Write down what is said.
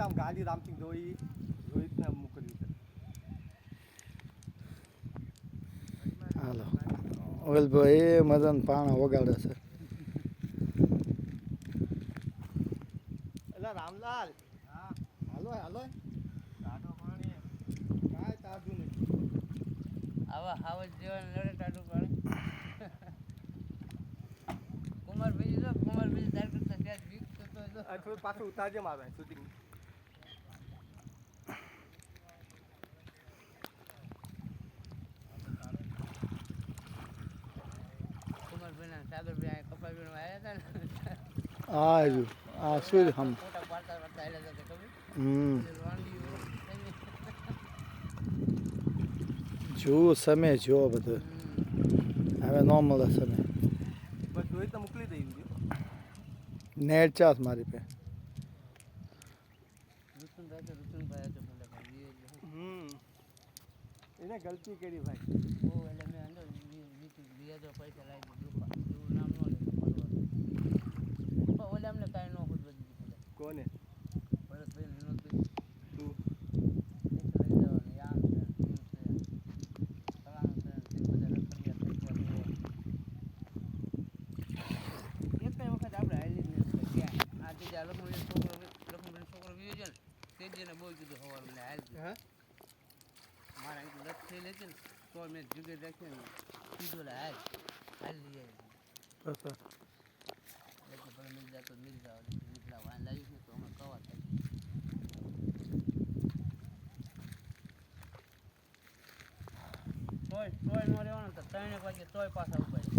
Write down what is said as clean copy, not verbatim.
આમ ગાડી રામસિંહ જોઈ રોહિતને મોકલ્યું છે. હાલો ઓવેલભાઈ મદન પાણા વગાડે છે. એટલે રામલાલ હા હાલો હાલો ટાઢો પાણી કાંઈ તાજું નહીં. આવા હાવજ જેવા લડે ટાટું પાડે. કુમારભાઈ જો કુમારભાઈ તાર કરતા ત્યાં બીક તો જો થોડું પાછું ઉતારજે મારે શૂટિંગ. કુમારભાઈના સાગરભાઈ કપાલભાઈ આવ્યા હતા ને આ જો આ શું હમ ફોટા પાડતા પાડતા આવ્યા હતા ખબર વાંડી જો સમય જો બધું હવે નો મળે સમય. બસ રોહિતને મોકલી દઈ નેટ ચાસ મારી પે ઋતુનભાઈ હતો ભાઈ એને ગલતી કરી ભાઈ. બહુ એટલે મેં અંદર બીજા તો પૈસા લાવી દીધું એવું નામ ન લે ઓલે અમને કાંઈ ન ખુદ બધી દીધું કોને ભરતભાઈ વિનોદભાઈ તું લઈ જવાનું આમ છે તેમ છે ફલાણું છે તે બધા રખડિયા એક કઈ વખત આપણે હાલી જ નથી ક્યાં આ તે જ્યાં લખમણ છોકરો વિયો છે ને તે જ એને બહુ કીધું સવાર મને હાલ હા મારા એક લખ થઈ લેતી ને તો મેં જુગે રાખી ને કીધું હાલ હાલ લઈ આવી એટલે ભલે મિલ જાય તો મિલ જાવ નીકળા વાન લાવીશ ને તો અમે કવા થાય તોય નો રહેવાનું તો 3 વાગે તોય પાછા ઉપાય